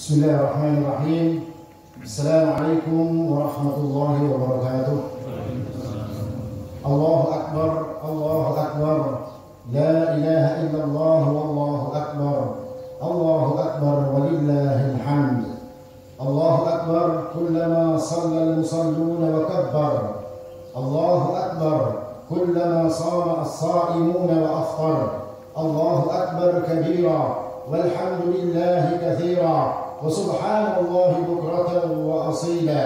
Bismillahirrahmanirrahim. Assalamualaikum warahmatullahi wabarakatuh. Allahu Akbar, Allahu Akbar. La ilaha illallah, wallahu akbar. Allahu Akbar, walillahil hamd. Allahu Akbar, kullama salla al-musalluna wa kabbar. Allahu Akbar, kullama sama as-sa'imuna wa aftar. Allahu Akbar kabira, walhamdulillahi kathira. وسبحان الله بكرة وأصيلا.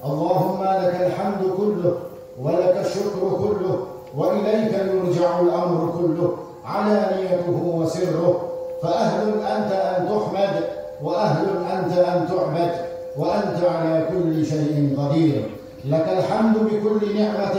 اللهم لك الحمد كله ولك الشكر كله وإليك يرجع الأمر كله علانيته وسره. فأهل أنت أن تحمد وأهل أنت أن تعبد وأنت على كل شيء قدير. لك الحمد بكل نعمة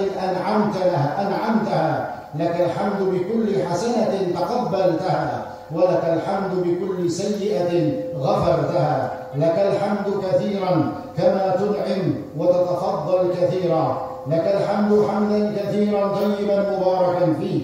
أنعمتها لك الحمد بكل حسنة تقبلتها ولك الحمد بكل سيئة غفرتها. لك الحمد كثيرا كما تنعم وتتفضل كثيرا. لك الحمد حمدا كثيرا طيبا مباركا فيه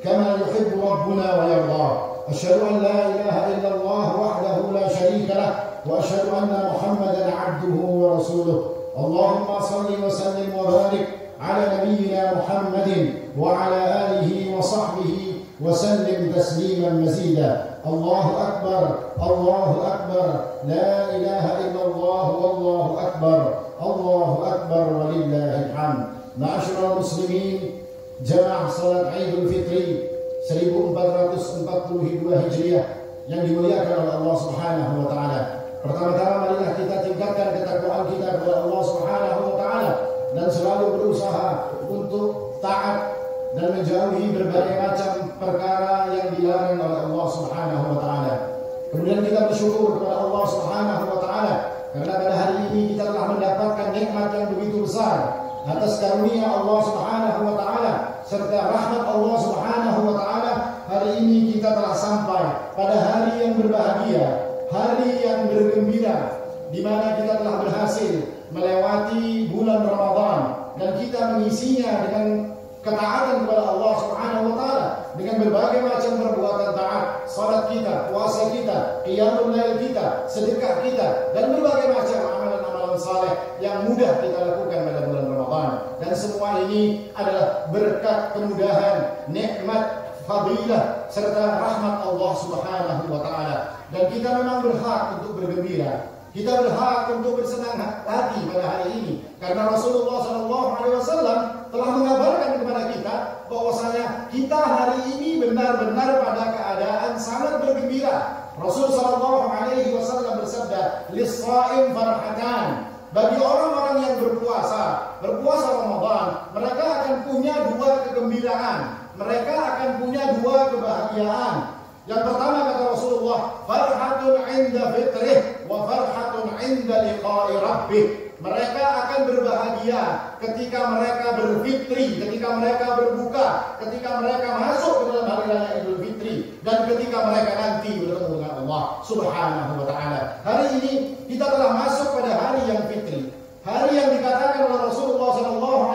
كما يحب ربنا ويرضى. أشهد أن لا إله إلا الله وحده لا شريك له وأشهد أن محمدا عبده ورسوله. اللهم صل وسلم وبارك على نبينا محمد وعلى آله وصحبه وسلم تسليما مزيدا. الله أكبر، الله أكبر، لا إله إلا الله والله أكبر. الله أكبر ولله الحمد. Ma'asyiral muslimin, jamaah salat Idul Fitri 1442 Hijriah yang dimuliakan oleh Allah Subhanahu wa taala. Pertama-tama marilah kita tingkatkan ketakwaan kita kepada Allah Subhanahu wa taala dan selalu berusaha untuk taat dan menjauhi berbagai macam perkara yang dilarang oleh Allah Subhanahu wa taala. Kemudian kita bersyukur kepada Allah Subhanahu wa taala karena pada hari ini kita telah mendapatkan nikmat yang begitu besar atas karunia Allah Subhanahu wa taala serta rahmat Allah Subhanahu wa taala. Hari ini kita telah sampai pada hari yang berbahagia, hari yang bergembira, di mana kita telah berhasil melewati bulan Ramadan dan kita mengisinya dengan ketaatan kepada Allah Subhanahu wa taala dengan berbagai macam perbuatan taat, salat kita, puasa kita, qiyamul lail kita, sedekah kita dan berbagai macam amalan-amalan saleh yang mudah kita lakukan pada bulan Ramadan. Dan semua ini adalah berkat kemudahan, nikmat, fadilah serta rahmat Allah Subhanahu wa taala. Dan kita memang berhak untuk bergembira. Kita berhak untuk bersenang hati pada hari ini karena Rasulullah SAW telah mengabarkan kepada kita bahwasanya kita hari ini benar-benar pada keadaan sangat bergembira. Rasulullah SAW bersabda, "Lis-shaim farhatan." Bagi orang-orang yang berpuasa Ramadan, mereka akan punya dua kegembiraan, mereka akan punya dua kebahagiaan. Yang pertama kata Rasulullah, farhatun 'inda fitrih wa farhatun 'inda liqa'i rabbih. Mereka akan berbahagia ketika mereka berfitri, ketika mereka berbuka, ketika mereka masuk ke dalam hari raya Idul Fitri dan ketika mereka nanti bertemu dengan Allah Subhanahu wa taala. Hari ini kita telah masuk pada hari yang fitri. Hari yang dikatakan oleh Rasulullah SAW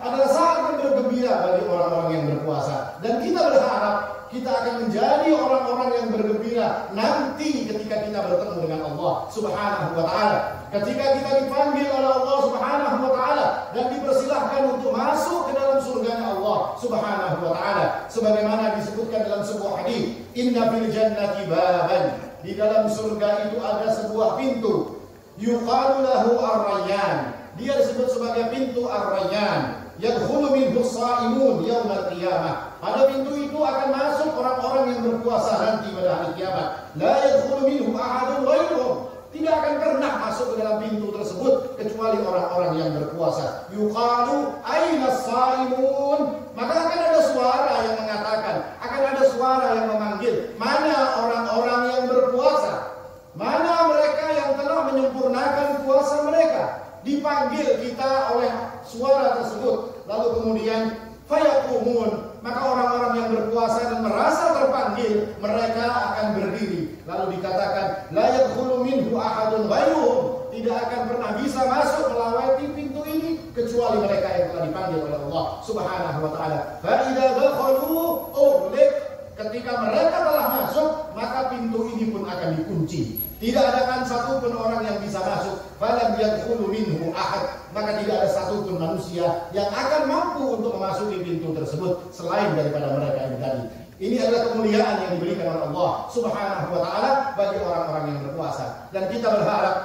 adalah saat yang bergembira bagi orang-orang yang berpuasa. Dan kita berharap kita akan menjadi orang-orang yang bergembira nanti ketika kita bertemu dengan Allah Subhanahu wa taala. Ketika kita dipanggil oleh Allah Subhanahu wa taala dan dipersilahkan untuk masuk ke dalam surganya Allah Subhanahu wa taala. Sebagaimana disebutkan dalam sebuah hadis, "Inna fil jannati baban." Di dalam surga itu ada sebuah pintu. Yuqalu lahu ar-rayyan. Dia disebut sebagai pintu ar-rayyan. Yadkhulu minhu as-sha'imun yaumil qiyamah. Pada pintu itu akan masuk orang-orang yang berpuasa nanti pada hari kiamat. La yadkhulu minhu ahadun ghairuhum. Tidak akan pernah masuk ke dalam pintu tersebut kecuali orang-orang yang berpuasa. Yuqalu aina as-sha'imun. Maka akan ada suara yang mengatakan, akan ada suara yang memanggil, mana orang-orang yang berpuasa? Mana mereka yang telah menyempurnakan puasa mereka? Dipanggil kita oleh suara tersebut. Lalu kemudian fayaqumun, maka orang-orang yang berpuasa dan merasa terpanggil, mereka akan berdiri. Lalu dikatakan la yadkhulu minhu ahadun ghairuhum. Tidak akan pernah bisa masuk melewati pintu ini kecuali mereka yang telah dipanggil oleh Allah Subhanahu wa taala. Fa idza dakhalu ughliq. Ketika mereka telah masuk, maka pintu ini pun akan dikunci. Tidak ada kan satu pun orang yang bisa masuk. Falam yadkhulu minhu ahad. Maka tidak ada satu pun manusia yang akan mampu untuk memasuki pintu tersebut selain daripada mereka ini tadi. Ini adalah kemuliaan yang diberikan oleh Allah Subhanahu wa taala bagi orang-orang yang berpuasa. Dan kita berharap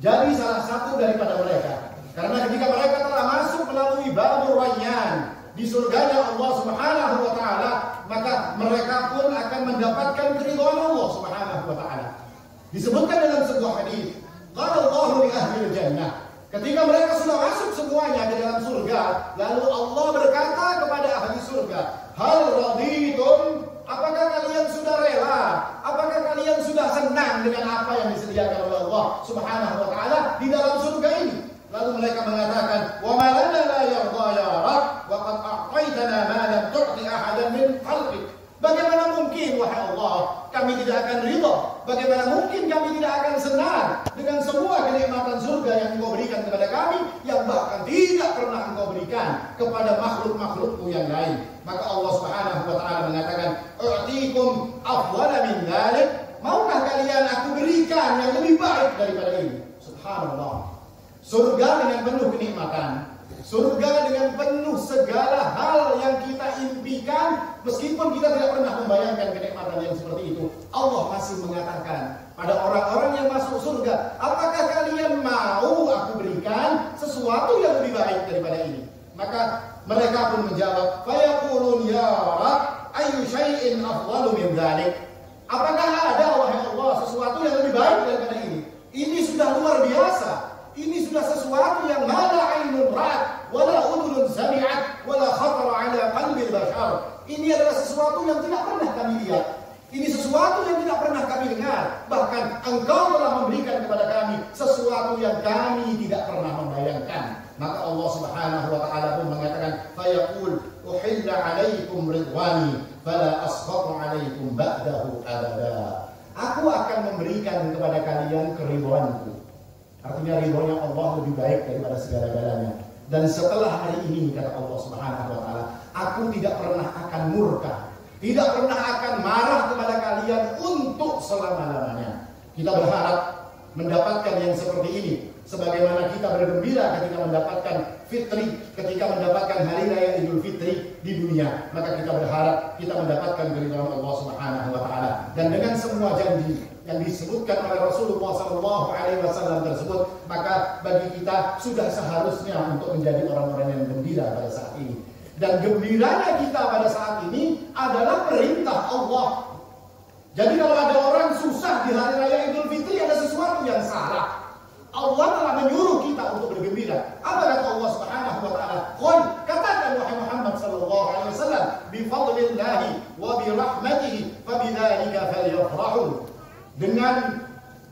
jadi salah satu daripada mereka. Karena ketika mereka telah masuk melalui babur Rayyan di surganya Allah Subhanahu wa taala, maka mereka pun akan mendapatkan keridhaan Allah Subhanahu wa taala. Disebutkan dalam sebuah hadis, qala Allahu li ahli jannah. Ketika mereka sudah masuk semuanya ke dalam surga, lalu Allah berkata kepada ahli surga, hal raditum, apakah kalian sudah rela? Apakah kalian sudah senang dengan apa yang disediakan oleh Allah Subhanahu wa taala di dalam surga ini? Lalu mereka mengatakan, wa ma lana la yarda ya Rabb, wa qad a'taitana ma lam tu'ti ahadan min khalqik. Bagaimana mungkin wahai Allah kami tidak akan ridha? Bagaimana mungkin kami tidak akan senang dengan semua kenikmatan surga yang Engkau berikan kepada kami, yang bahkan tidak pernah Engkau berikan kepada makhluk-makhlukmu yang lain? Maka Allah Subhanahu wa taala mengatakan, "U'tikum afdala min dzalik." Maukah kalian aku berikan yang lebih baik daripada ini? Subhanallah. Surga dengan penuh kenikmatan. Surga dengan penuh segala hal yang kita impikan, meskipun kita tidak pernah membayangkan kenikmatan yang seperti itu. Allah masih mengatakan pada orang-orang yang masuk surga, apakah kalian mau aku berikan sesuatu yang lebih baik daripada ini? Maka mereka pun menjawab, fayaqulun ya Rabb, ayyu syai'in afdalu min dzalik? Apakah ada wahai Allah sesuatu yang lebih baik daripada ini? Ini sudah luar biasa. Ini sudah sesuatu yang mala ainun ra'at, wala udhunun sami'at, wala khatara ala qalbil bashar. Ini adalah sesuatu yang tidak pernah kami lihat. Ini sesuatu yang tidak pernah kami dengar. Bahkan Engkau telah memberikan kepada kami sesuatu yang kami tidak pernah membayangkan. Maka Allah Subhanahu wa taala pun mengatakan, fayaqul uhilla 'alaikum ridwani fala askhatu 'alaikum ba'dahu abada. Aku akan memberikan kepada kalian keridhaanku. Artinya ridhonya Allah lebih baik daripada segala-galanya. Dan setelah hari ini, kata Allah Subhanahu wa taala, aku tidak pernah akan murka, tidak pernah akan marah kepada kalian untuk selama-lamanya. Kita berharap mendapatkan yang seperti ini, sebagaimana kita bergembira ketika mendapatkan fitri, ketika mendapatkan hari raya Idul Fitri di dunia. Maka kita berharap kita mendapatkan keridhaan Allah Subhanahu wa taala. Dan dengan semua janji yang disebutkan oleh Rasulullah SAW tersebut, maka bagi kita sudah seharusnya untuk menjadi orang-orang yang gembira pada saat ini. Dan gembiranya kita pada saat ini adalah perintah Allah. Jadi kalau ada orang susah di hari raya Idul Fitri, ada sesuatu yang salah. Allah telah menyuruh kita untuk bergembira. Apa kata Allah Subhanahu wa taala? Qul, katakan wahai Muhammad sallallahu alaihi wasallam, bi fadlillahi wa bi rahmatihi fabidzalika falyafrahu. Dengan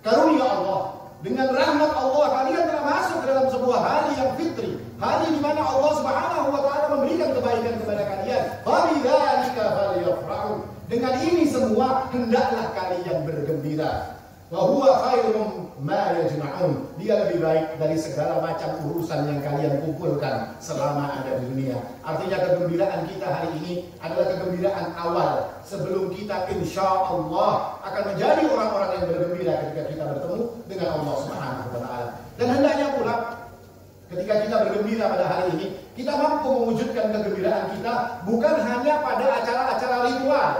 karunia Allah, dengan rahmat Allah, kalian telah masuk ke dalam sebuah hari yang fitri, hari di mana Allah Subhanahu wa taala memberikan kebaikan kepada kalian. Fabidzalika falyafrahu. Dengan ini semua hendaklah kalian bergembira. Wa huwa khairum ma yajma'un. Dia lebih baik dari segala macam urusan yang kalian kumpulkan selama ada di dunia. Artinya kegembiraan kita hari ini adalah kegembiraan awal sebelum kita insya Allah akan menjadi orang-orang yang bergembira ketika kita bertemu dengan Allah Subhanahu wa taala. Dan hendaknya pula ketika kita bergembira pada hari ini, kita mampu mewujudkan kegembiraan kita bukan hanya pada acara-acara ritual.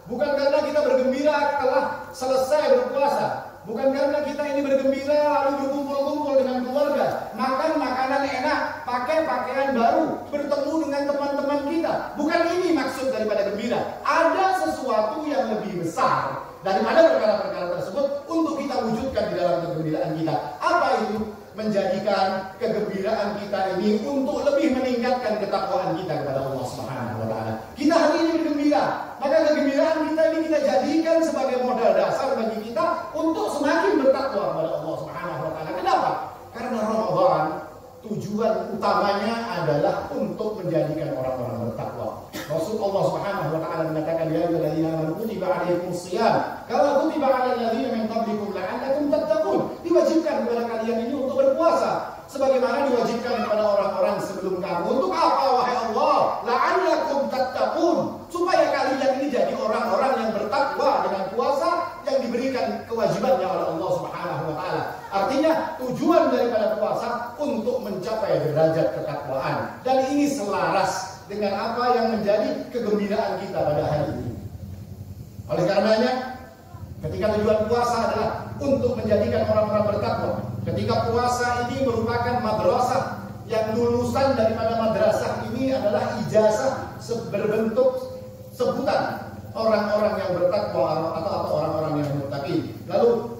Bukan karena kita bergembira telah selesai berpuasa. Bukan karena kita ini bergembira lalu berkumpul-kumpul dengan keluarga, makan makanan enak, pakai pakaian baru, bertemu dengan teman-teman kita. Bukan ini maksud daripada gembira. Ada sesuatu yang lebih besar daripada perkara-perkara tersebut untuk kita wujudkan di dalam kegembiraan kita. Apa itu? Menjadikan kegembiraan kita ini untuk lebih meningkatkan ketakwaan kita kepada Allah Subhanahu wa taala. Kita hari ini bergembira, maka kegembiraan kita ini kita jadikan sebagai modal dasar bagi kita untuk semakin bertakwa kepada Allah Subhanahu wa taala. Kenapa? Karena Ramadan tujuan utamanya adalah untuk menjadikan orang-orang bertakwa. Rasulullah Subhanahu wa taala mengatakan, ya ayyuhalladzina amanu kutiba alaikumus shiyam kama kutiba alal ladzina min qablikum la'allakum tattaqun. Diwajibkan kepada kalian ini untuk berpuasa sebagaimana diwajibkan kepada orang-orang sebelum kamu. Untuk apa wahai Allah? La'allakum tattaqun. Supaya kalian ini jadi orang-orang yang bertakwa dengan puasa yang diberikan kewajibannya oleh Allah Subhanahu wa taala. Artinya tujuan daripada puasa untuk mencapai derajat ketakwaan, dan ini selaras dengan apa yang menjadi kegembiraan kita pada hari ini. Oleh karenanya, ketika tujuan puasa adalah untuk menjadikan orang-orang bertakwa, ketika puasa ini merupakan madrasah, yang lulusan daripada madrasah ini adalah ijazah berbentuk sebutan orang-orang yang bertakwa atau orang-orang yang muttaqin. Lalu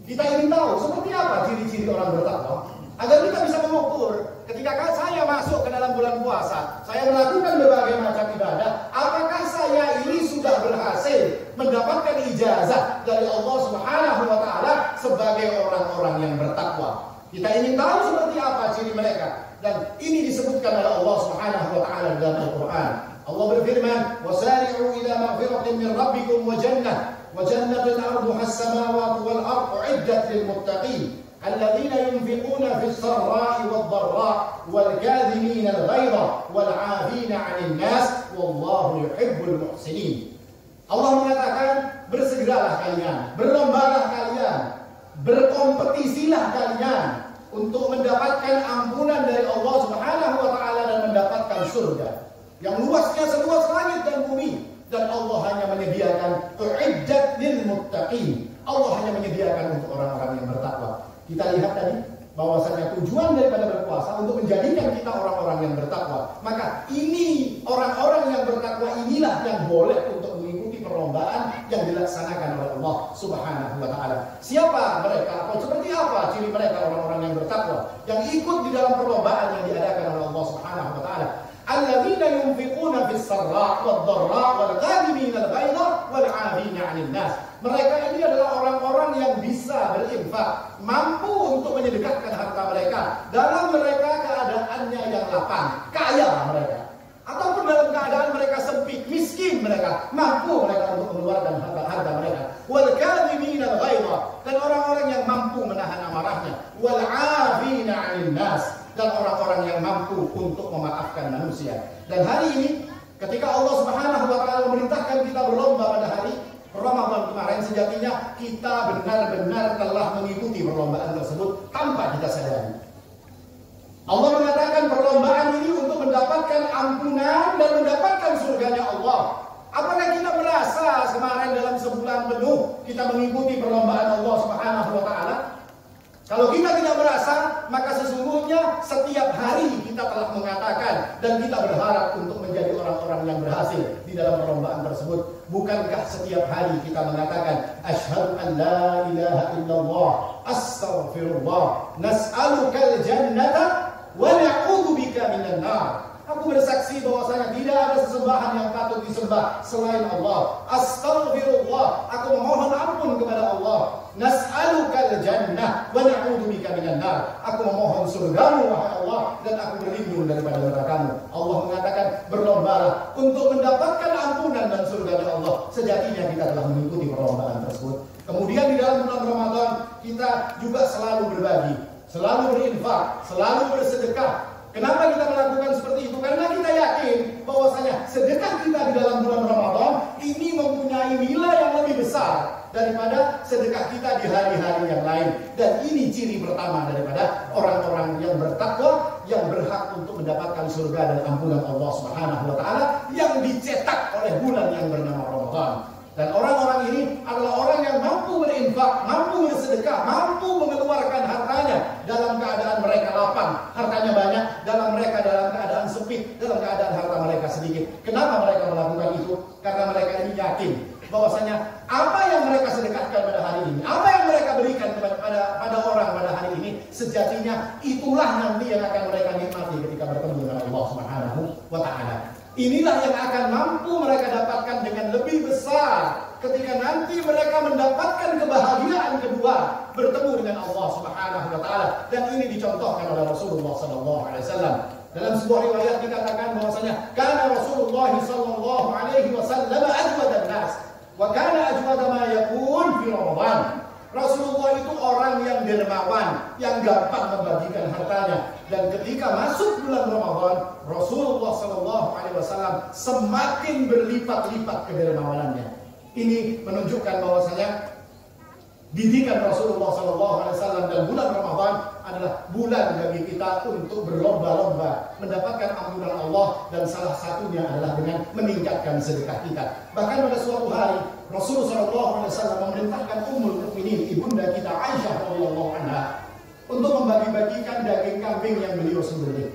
kita ingin tahu seperti apa ciri-ciri orang bertakwa, agar kita bisa mengukur ketika saya masuk ke dalam bulan puasa, saya melakukan berbagai macam ibadah, apakah saya ini sudah berhasil mendapatkan ijazah dari Allah Subhanahu wa taala sebagai orang-orang yang bertakwa. Kita ingin tahu seperti apa ciri mereka, dan ini disebutkan oleh Allah Subhanahu wa taala dalam Al-Qur'an. Allah berfirman, "Wasari'u ila maghfiratin min rabbikum wa jannatin 'arduha as-samawati wal ardu 'iddat lil muttaqin alladzina yunfiquna fis sarra'i wad dharra'i wal kadhimina al-ghaidha wal 'afina 'anil nas wallahu yuhibbul muhsinin." Allah mengatakan, bersegeralah kalian, berlombalah kalian, berkompetisilah kalian untuk mendapatkan ampunan dari Allah Subhanahu wa taala dan mendapatkan surga yang luasnya seluas langit dan bumi, dan Allah hanya menyediakan uiddat lil muttaqin. Allah hanya menyediakan untuk orang-orang yang bertakwa. Kita lihat tadi bahwasanya tujuan daripada berpuasa untuk menjadikan kita orang-orang yang bertakwa. Maka ini orang-orang yang bertakwa inilah yang boleh untuk mengikuti perlombaan yang dilaksanakan oleh Allah Subhanahu wa taala. Siapa mereka atau seperti apa ciri mereka orang-orang yang bertakwa yang ikut di dalam perlombaan yang diadakan oleh Allah Subhanahu wa taala? Alladzina yunfiquna fis sarra' wad dharra' wal kadhimina al-ghaidha wal 'afina 'anil nas. Mereka ini adalah orang-orang yang bisa berinfak, mampu untuk menyedekahkan harta mereka dalam mereka keadaannya yang lapang, kaya mereka, ataupun dalam keadaan mereka sempit, miskin mereka, mampu mereka untuk mengeluarkan harta mereka. Wal kadhimina al-ghaidha, dan orang-orang yang mampu menahan amarahnya. Wal 'afina 'anil nas, dan orang-orang yang mampu untuk memaafkan manusia. Dan hari ini ketika Allah Subhanahu wa taala memerintahkan kita berlomba pada hari Ramadan kemarin, sejatinya kita benar-benar telah mengikuti perlombaan tersebut tanpa kita sadari. Allah mengatakan perlombaan ini untuk mendapatkan ampunan dan mendapatkan surganya Allah. Apakah kita merasa kemarin dalam sebulan penuh kita mengikuti perlombaan Allah Subhanahu wa taala? Kalau kita tidak merasa, maka sesungguhnya setiap hari kita telah mengatakan dan kita berharap untuk menjadi orang-orang yang berhasil di dalam perlombaan tersebut. Bukankah setiap hari kita mengatakan asyhadu an la ilaha illallah, astaghfirullah, nas'alukal jannata wa na'udzubika minan nar. Aku bersaksi bahwasanya tidak ada sesembahan yang patut disembah selain Allah. Astaghfirullah, aku memohon ampun kepada Allah. Nas'alukal jannah wa na'udzubika minan nar. Aku memohon surgamu wahai Allah, dan aku berlindung daripada neraka-Mu. Allah mengatakan berlombalah untuk mendapatkan ampunan dan surganya Allah. Sejatinya kita telah mengikuti perlombaan tersebut. Kemudian di dalam bulan Ramadan kita juga selalu berbagi, selalu berinfak, selalu bersedekah. Kenapa kita melakukan seperti itu? Karena kita yakin bahwasanya sedekah kita di dalam bulan Ramadan ini mempunyai nilai yang lebih besar daripada sedekah kita di hari-hari yang lain. Dan ini ciri pertama daripada orang-orang yang bertakwa, yang berhak untuk mendapatkan surga dan ampunan Allah Subhanahu wa taala yang dicetak oleh bulan yang bernama Ramadan. Dan orang-orang ini adalah orang yang mampu berinfak, mampu bersedekah, mampu mengeluarkan hartanya dalam keadaan mereka lapang, hartanya banyak, dalam keadaan sempit, dalam keadaan harta mereka sedikit. Kenapa mereka melakukan itu? Karena mereka ini yakin bahwasanya apa yang mereka sedekahkan pada hari ini, apa yang mereka berikan pada orang pada hari ini, sejatinya itulah nanti yang akan mereka nikmati ketika bertemu dengan Allah Subhanahu wa taala. Inilah yang akan mampu mereka dapatkan dengan lebih besar ketika nanti mereka mendapatkan kebahagiaan kedua, bertemu dengan Allah Subhanahu wa taala. Dan ini dicontohkan oleh Rasulullah sallallahu alaihi wasallam. Dalam sebuah riwayat dikatakan bahwasanya kana Rasulullah sallallahu alaihi wasallam ajwadan nas wa kana ajwada ma yakun fi Ramadan. Rasulullah itu orang yang dermawan, yang gampang membagikan hartanya. Dan ketika masuk bulan Ramadan, Rasulullah SAW semakin berlipat-lipat kedermawanannya. Ini menunjukkan bahwasanya Didikan Rasulullah SAW dan bulan Ramadan adalah bulan bagi kita untuk berlomba-lomba mendapatkan ampunan Allah, dan salah satunya adalah dengan meningkatkan sedekah kita. Bahkan pada suatu hari Rasulullah SAW memerintahkan Ummul Mukminin, ibunda kita Aisyah radhiyallahu anha, untuk membagi-bagikan daging kambing yang beliau sembelih.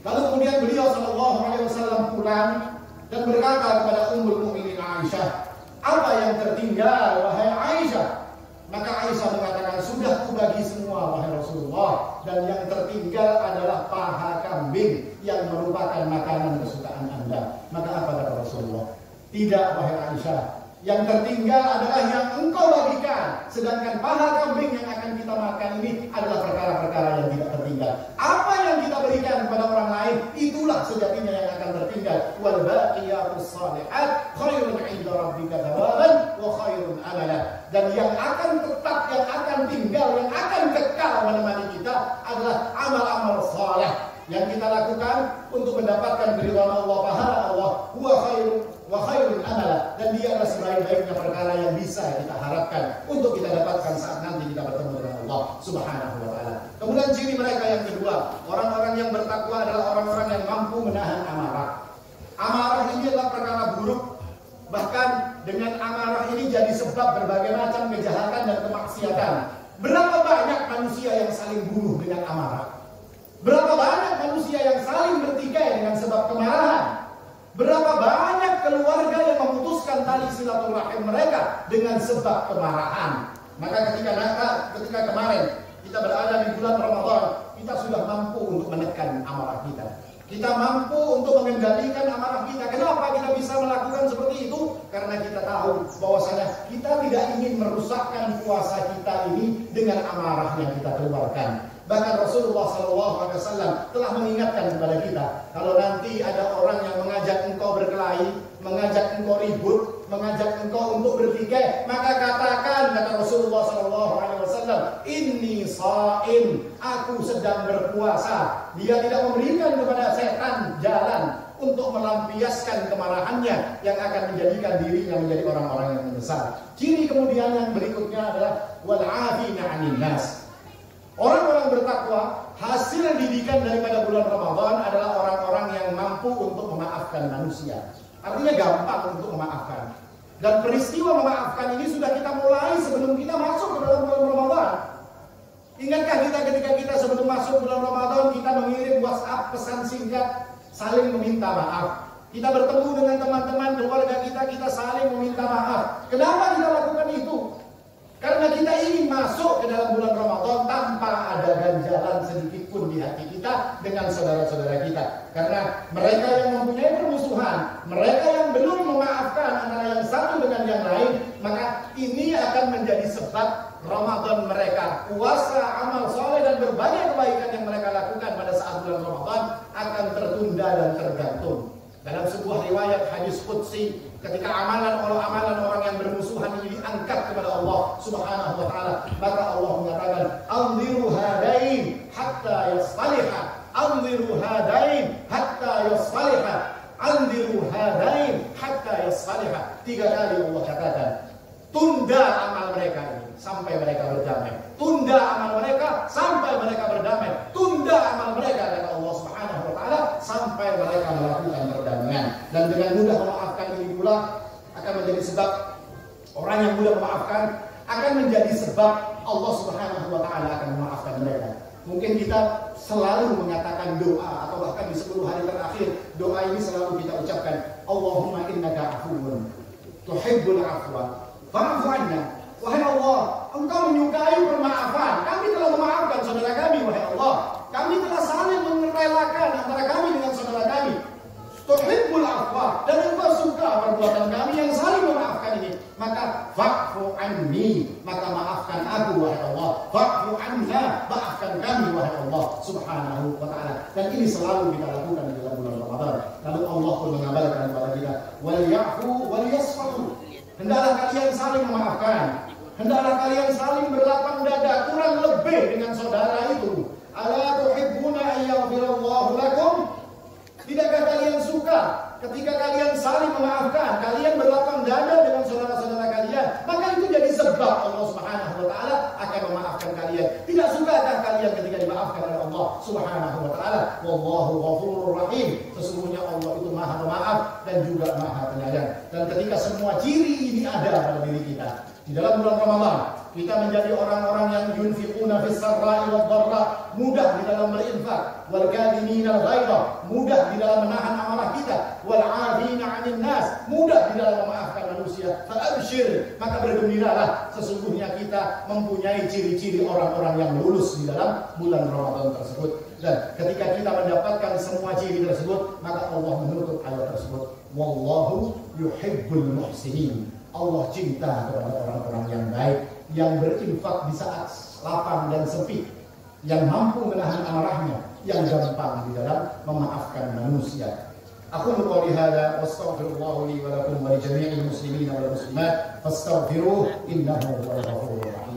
Lalu kemudian beliau SAW pulang dan berkata kepada Ummul Mukminin Aisyah, "Apa yang tertinggal wahai Aisyah?" Maka Aisyah mengatakan, "Sudah kubagi semua wahai Rasulullah, dan yang tertinggal adalah paha kambing yang merupakan makanan kesukaan Anda." Maka apa kata Rasulullah? "Tidak wahai Aisyah, yang tertinggal adalah yang engkau bagikan, sedangkan paha kambing yang akan kita makan ini adalah perkara-perkara yang tidak tertinggal. Apa yang kita berikan kepada orang lain, itulah sejatinya yang akan tertinggal. Wal baqiyatus shalihat khairun 'inda rabbika thawaban wa khairun amala." Dan yang akan tetap, yang akan tinggal, yang akan kekal menemani kita adalah amal-amal saleh yang kita lakukan untuk mendapatkan keridhaan Allah, pahala Allah. Wa khairun amala, dan dia adalah sebaik-baiknya perkara yang bisa kita harapkan untuk kita dapatkan saat nanti kita bertemu dengan Allah Subhanahu wa taala. Kemudian ciri mereka yang kedua, orang-orang yang bertakwa adalah orang-orang yang mampu menahan amarah. Amarah ini adalah perkara buruk. Bahkan dengan amarah ini jadi sebab berbagai macam kejahatan dan kemaksiatan. Berapa banyak manusia yang saling bunuh dengan amarah? Berapa banyak manusia yang saling bertikai dengan sebab kemarahan? Berapa banyak keluarga yang memutuskan tali silaturahim mereka dengan sebab kemarahan? Maka ketika kemarin kita berada di bulan Ramadan, kita sudah mampu untuk menekan amarah kita. Kita mampu untuk mengendalikan amarah kita. Kenapa kita bisa melakukan seperti itu? Karena kita tahu bahwasanya kita tidak ingin merusakkan puasa kita ini dengan amarah yang kita keluarkan. Bahkan Rasulullah SAW telah mengingatkan kepada kita, kalau nanti ada orang yang mengajak engkau berkelahi, mengajak engkau ribut, mengajak engkau untuk bertikai, maka katakan, kata Rasulullah SAW, "Inni shaim," aku sedang berpuasa. Dia tidak memberikan kepada setan jalan untuk melampiaskan kemarahannya yang akan menjadikan dirinya menjadi orang-orang yang menyesal. Ciri kemudian yang berikutnya adalah wal 'afina 'anil nas. Orang-orang bertakwa, hasil didikan daripada bulan Ramadan adalah orang-orang yang mampu untuk memaafkan manusia. Artinya gampang untuk memaafkan. Dan peristiwa memaafkan ini sudah kita mulai sebelum kita masuk ke dalam bulan Ramadan. Ingatkah kita ketika kita sebelum masuk bulan Ramadan, kita mengirim WhatsApp pesan singkat saling meminta maaf. Kita bertemu dengan teman-teman keluarga kita saling meminta maaf. Kenapa kita lakukan itu? Karena kita ingin masuk ke dalam bulan Ramadan tanpa ada ganjalan sedikit pun di hati kita dengan saudara-saudara kita. Karena mereka yang mempunyai permusuhan, mereka yang belum memaafkan antara yang satu dengan yang lain, maka ini akan menjadi sebab Ramadan mereka, puasa, amal soleh dan berbagai kebaikan yang mereka lakukan pada saat bulan Ramadan akan tertunda dan tergantung. Dalam sebuah riwayat hadis qudsi, ketika amalan orang yang bermusuhan ini diangkat kepada Allah Subhanahu wa taala, maka Allah mengatakan, "Anziru hadain hatta yasfaliha, anziru hadain hatta yasfaliha, anziru hadain hatta yasfaliha." 3 kali Allah katakan, tunda amal mereka ini sampai mereka berdamai. Tunda amal mereka sampai mereka berdamai. Tunda amal mereka, kata Allah Subhanahu wa taala, sampai mereka melakukan perdamaian. Dan dengan mudah memaafkan ini pula akan menjadi sebab orang yang mudah memaafkan akan menjadi sebab Allah Subhanahu wa taala akan memaafkan mereka. Mungkin kita selalu mengatakan doa, atau bahkan di 10 hari terakhir doa ini selalu kita ucapkan, Allahumma innaka afuwun tuhibbul afwa fa'fu 'anna. Wahai Allah, Engkau menyukai permaafan. Kami telah memaafkan saudara kami, wahai Allah. Kami telah saling merelakan antara kami dengan saudara kami. Tuhibbul afwa, dan Engkau suka perbuatan kami yang saling memaafkan ini. Maka fa'fu anni, maka maafkan aku, wahai Allah. Fa'fu anna, maafkan kami, wahai Allah Subhanahu wa taala. Dan ini selalu kita lakukan di dalam bulan Ramadan. Lalu Allah pun mengabarkan kepada kita, wal ya'fu wal yasfahu. Hendaklah kalian saling memaafkan. Hendaklah kalian saling berlapang dada, kurang lebih dengan saudara itu. Ala tuhibbuna ayyaghfirallahu lakum? Tidakkah kalian suka ketika kalian saling memaafkan, kalian berlapang dada dengan saudara-saudara kalian? Maka itu jadi sebab sebab Allah Subhanahu wa taala akan memaafkan kalian. Tidak sukakah kalian ketika dimaafkan oleh Allah Subhanahu wa taala? Wallahu ghafurur rahim. Sesungguhnya Allah itu Maha Pemaaf dan juga Maha Penyayang. Dan ketika semua ciri ini ada pada diri kita, di dalam bulan Ramadan kita menjadi orang-orang yang yunfiquna fis sarra'i wad dharra, mudah di dalam berinfak, wal kadhimina al ghaidha, mudah di dalam menahan amarah kita, wal 'afina 'anil nas, mudah di dalam memaafkan manusia. Fa abshir, maka bergembiralah, sesungguhnya kita mempunyai ciri-ciri orang-orang yang lulus di dalam bulan Ramadan tersebut. Dan ketika kita mendapatkan semua ciri tersebut, maka Allah menutup ayat tersebut, wallahu yuhibbul muhsinin. Allah cinta kepada orang-orang yang baik, yang berinfak di saat lapang dan sempit, yang mampu menahan amarahnya, yang gampang di dalam memaafkan manusia. Aku qouli hadza wastaghfirullah li wa lakum wa li jami'il muslimin wal muslimat fastaghfiruhu innahu huwal ghafurur rahim.